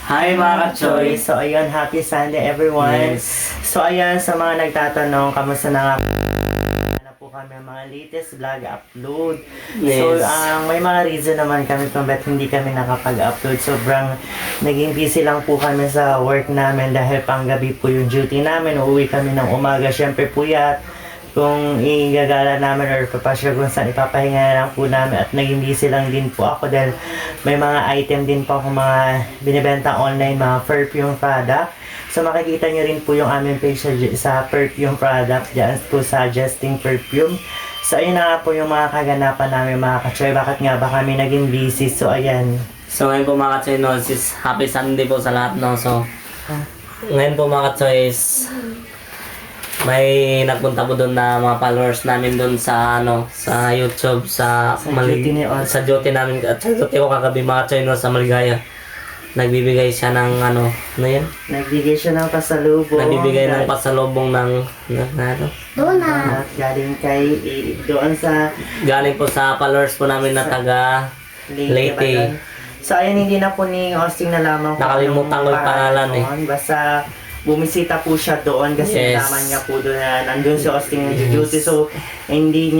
Hi mga ka-choy! So ayun, happy Sunday everyone. Yes. So ayan, sa mga nagtatanong, kamusta na nga po kami ang mga latest vlog upload. So Yes. may mga reason naman kami kung ba't hindi kami nakapag-upload. Sobrang naging busy lang po kami sa work namin dahil panggabi po yung duty namin. Uuwi kami ng umaga, syempre puyat. Kung igagala namin or papasya kung saan ipapahinga na lang po namin at naging busy lang din po ako dahil may mga item din po ako mga binibenta online, mga perfume product. So makikita nyo rin po yung aming page sa perfume product dyan po sa Justing Perfume. So ayun na nga po yung mga kaganapan namin mga ka-choy. Bakit nga ba kami naging busy? So ayan. So ngayon po mga ka-choy, no, happy Sunday po sa lahat, no. So ngayon po mga ka-choy, may nagpunta po doon na mga followers namin doon sa sa YouTube sa duty ni Oz. sa duty namin at sa duty ko kagabi mga ka-choy, no, sa Maligaya. Nagbibigay siya ng ano yan? Nagbigay siya ng pasalubong. Nagbibigay ng pasalubong ng Donut. Galing kay doon sa galing po sa followers po namin na taga Leyte. Bagan. So ayun, hindi na po ni Austin nalaman Nakalimutan ko yung pangalan eh. Basta bumisita po siya doon kasi Yes. nalaman niya po doon na nandun si Austin nag-duty. So hindi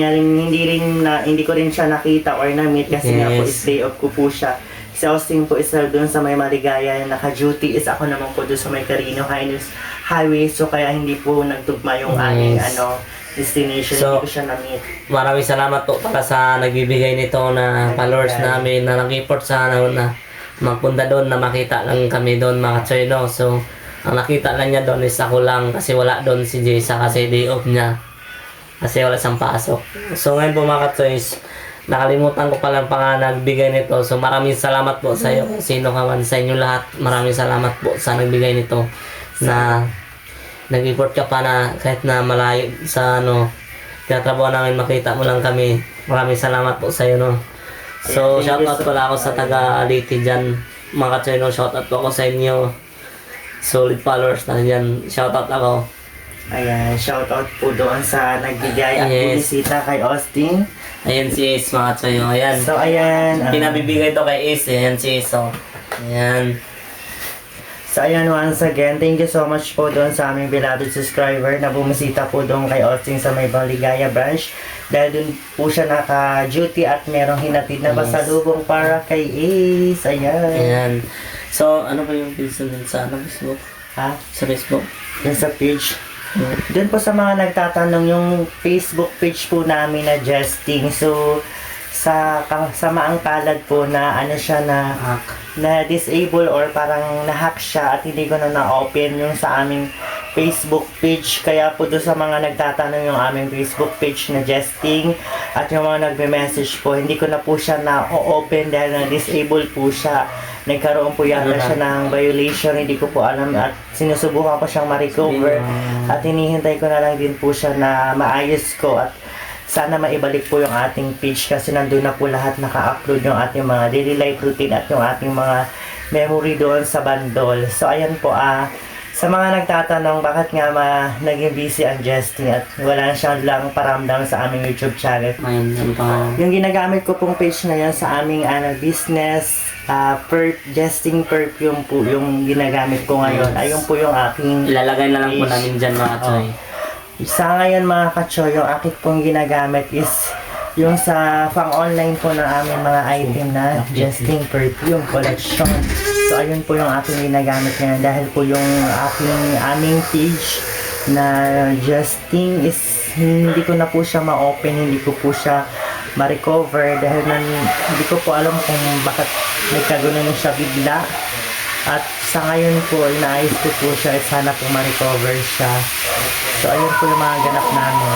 ko rin siya nakita or na-meet kasi nga po Yes. is day off ko po siya. Si Austin po isa doon sa may Maligaya na naka-duty, is ako naman po doon sa may Carino Highway. So kaya hindi po nagtugma yung aming Yes. destination. So, hindi ko siya na-meet. Maraming salamat po para sa nagbibigay nito na followers namin na nag-report sa na magpunta doon na makita lang kami doon mga ka-choy, no. So ang nakita lang niya doon is ako lang kasi wala doon si Jessa kasi day off niya. Kasi wala siyang pasok. So ngayon po mga ka-choy, nakalimutan ko palang pa nagbigay nito. So maraming salamat po sa iyo kung sino ka man sa inyo lahat. Maraming salamat po sa nagbigay nito na nag-report ka pa na kahit na malayo sa tinatrabaho namin, makita mo lang kami. Maraming salamat po sa iyo, no. So shoutout pala ako sa taga Leyte dyan mga ka-choy, no. Shoutout po ako sa inyo. Solid followers na dyan. Shoutout ako. Ayan, shoutout po doon sa nagbigay at Yes. bumisita kay Austin. Ayan si Ace mga ka-choy, no. Ayan. So ayan, Pinabibigay to kay Ace. Ayan si Ace, oh. Ayan. so ayan, once again, thank you so much po doon sa aming beloved subscriber na bumisita po doon kay Austin sa may Maligaya branch. Dahil doon po siya naka-duty at merong hinatid na Yes. pasalubong para kay Ace. Ayan. Ayan. So, ano ba yung pinsan din sa Facebook? Ha? Sa Facebook? Yun sa page. Doon po sa mga nagtatanong, yung Facebook page po namin na Justing. So, sa kasamaang palad po na siya na disable or parang na-hack siya at hindi ko na-open yung sa aming Facebook page. Kaya po doon sa mga nagtatanong yung aming Facebook page na Justing at yung mga nagme-message po, hindi ko na po siya na-open dahil na-disable po siya. Nagkaroon po yata siya ng violation, hindi ko po alam at sinusubukan ko siyang ma-recover at hinihintay ko na lang din po siya na maayos ko at sana maibalik po yung ating page kasi nandun na po lahat naka-upload yung ating mga daily life routine at yung ating mga memory doon sa bandol. So ayan po, sa mga nagtatanong bakit nga naging busy ang Justin at wala siyang lang paramdam sa aming YouTube channel. Ayan, ano pa? Yung ginagamit ko pong page na yan sa aming business, Justing Perfume po yung ginagamit ko ngayon. Yes. Ayun po yung aking Ilalagay na lang po namin dyan mga ka-choy. sa ngayon mga ka-choy, yung akin pong ginagamit is yung sa pang-online po ng aming mga item na Justing Perfume Collection. So ayun po yung aking ginagamit ngayon dahil po yung aming page na Justing is hindi ko na po siya ma-open, hindi ko po siya ma-recover dahil hindi ko po alam kung bakit nagkagunan siya bigla. At sa ngayon po, inaayos ko po siya at sana po ma-recover siya. So ayun po yung mga ganap namin.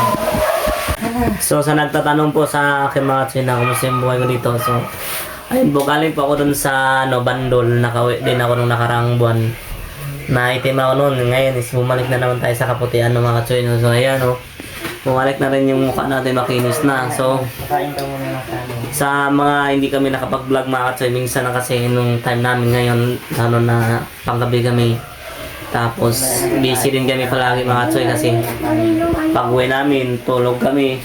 So, sa nagtatanong po sa akin mga ka-choy na kumusta yung buhay ko dito. So, ayun po, galing po ako dun sa bandol. Nakauwi din ako nung nakarang buwan. Naitim ako noon. Ngayon is bumalik na naman tayo sa kaputian ng mga ka-choy. So, ayan o. Bumalik na rin yung mukha natin, makinis na. So, Makain ka muna ng kanin. sa mga hindi kami nakapag-vlog mga ka-choy, minsan na kasi nung time namin ngayon, lalo na panggabi kami. Tapos, busy din kami palagi mga ka-choy kasi pag-uwi namin, tulog kami.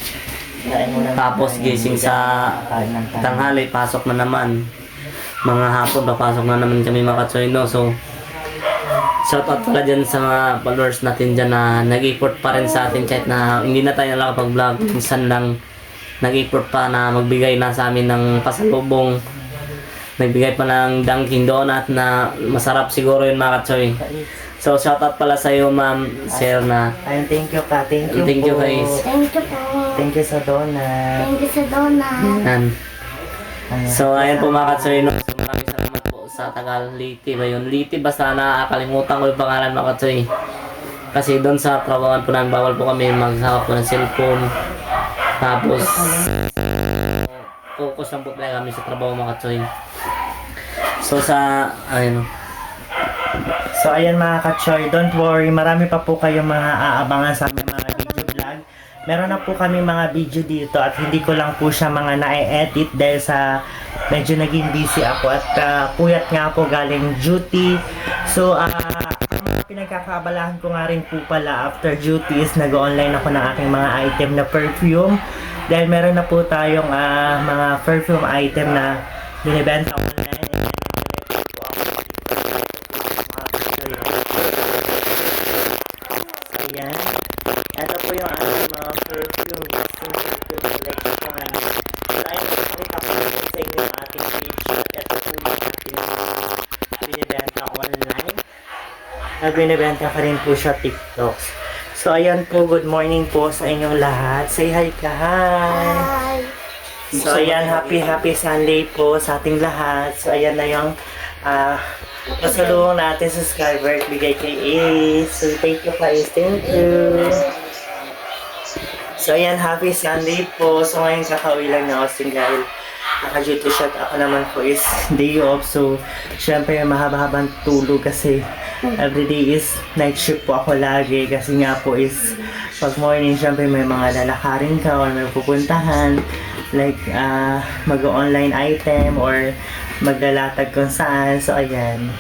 Tapos gising sa tanghali, pasok na naman. mga hapon papasok na naman kami mga katsoy, no? So shout out pala dyan sa mga followers natin dyan na nag-effort pa rin sa atin kahit na hindi na tayo nakapag-vlog. Minsan lang nag-effort pa na magbigay na sa amin ng pasalubong. Nagbigay pa ng Dunkin Donut na masarap siguro yun mga katsoy. So shout out pala sa iyo ma'am, sir na. Ayun, thank you pa. Thank you Thank you, po. guys. Thank you po. Thank you sa donut. Thank you sa donut. Yan. Ayan. So ayun po mga katsoy, no? So, maraming salamat po sa Tagal Liti ba yun? Liti basta nakakalimutan ko yung pangalan mga katsoy. Kasi doon sa trabahoan po namin bawal po kami maghawak po ng cellphone. Tapos focus lang po tayo kami sa trabaho mga katsoy. So sa ayun. So ayan mga ka-choy, don't worry, marami pa po kayong mga aabangan sa aming mga video vlog. Meron na po kami mga video dito at hindi ko lang po siya mga na-edit dahil sa medyo naging busy ako at puyat nga po galing duty. So ang mga pinagkakaabalahan ko nga rin po pala after duty is nag-online ako ng aking mga item na perfume. Dahil meron na po tayong mga perfume item na binibenta online. Ayan. Ito po yung ating mga perfume. Collection. So, ayun, pakita ko po sa inyo yung ating page. Ito po yung ating binibenta online. Binibenta ka rin po siya TikTok. So, ayan po, good morning po sa inyong lahat. Say hi ka, hi! Hi. So, ayan, happy Sunday po sa ating lahat. So, ayan na yung pasalubong natin sa Skybird bigay kay Ace. So, thank you guys. Thank you. So, ayan, happy Sunday po. So, ngayon kakauwi lang na ako dahil naka-duty shot ako naman po is day off. So, syempre mahaba-habang tulog kasi everyday is night shift po ako lagi. Kasi nga po is pag morning, syempre may mga lalakarin ka or may pupuntahan. Like, mag-online item or maglalatag kung saan. So, ayan.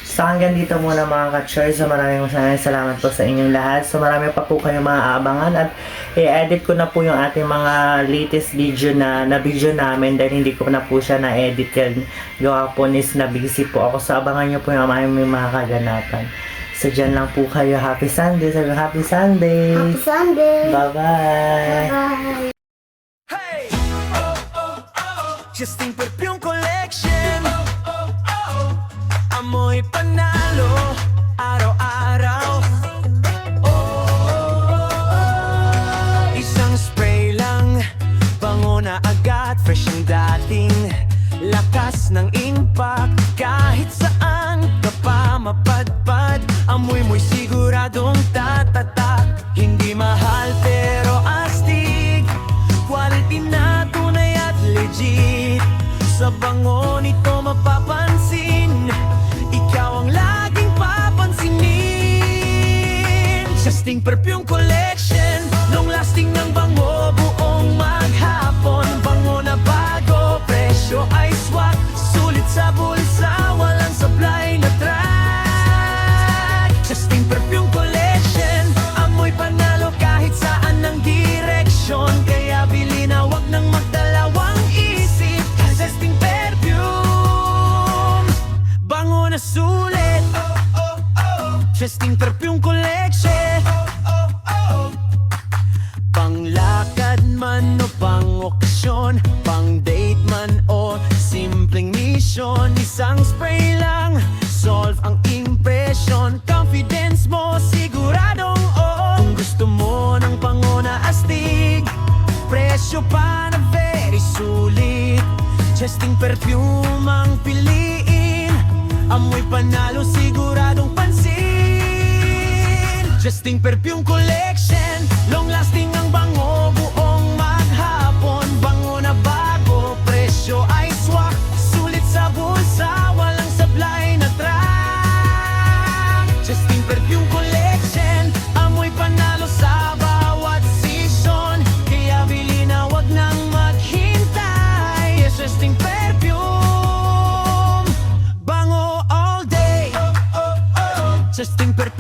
So, hanggang dito muna mga ka-choy. So, maraming salamat po sa inyong lahat. So, marami pa po kayong mga aabangan at i-edit ko na po yung ating mga latest video na video namin dahil hindi ko na po siya na-edit yan. Gawa po is na busy po ako. So, abangan nyo po yung aming mga kaganapan. So, dyan lang po kayo. Happy Sunday. So, happy Sunday. Happy Sunday. Bye-bye. Bye. Hey! Justin Perfume Collection. Amoy panalo araw-araw. Isang spray lang, bango na agad, fresh ang dating. Lakas ng impact, kahit saan ka pa mapadpad. Amoy mo'y siguradong tatatak. Hindi mahal pero astig. Quality na tunay at legit. Sa bango nito mapapansin, ikaw ang laging papansinin. Justin Perfume Collection, long lasting ng bango, buong maghapon. Bango na bago, presyo ay swak. Sulit sa bulsa, walang supply na track. Justin Perfume Collection, amoy panalo kahit saan ng direksyon. Kaya bili na wag nang magdalawang isip. Justin Perfume, bango na sulit. Justin Perfume Collection. Panglakad man o pang okasyon, pang date man o simpleng mission. Isang spray lang, solve ang impression. Confidence mo, siguradong oo. Kung gusto mo ng pango na astig, presyo pa na very sulit. Justin Perfume ang piliin. Amoy panalo, siguradong pansin. Justin Perfume Collection, long lasting ang bango, buong maghapon. Bango na bago, presyo ay swak. Sulit sa bulsa, walang supply na track. Justin Perfume Collection, amoy panalo sa bawat season. Kaya bili na wag nang maghintay. Yes, Justin Perfume, bango all day. Justin Perfume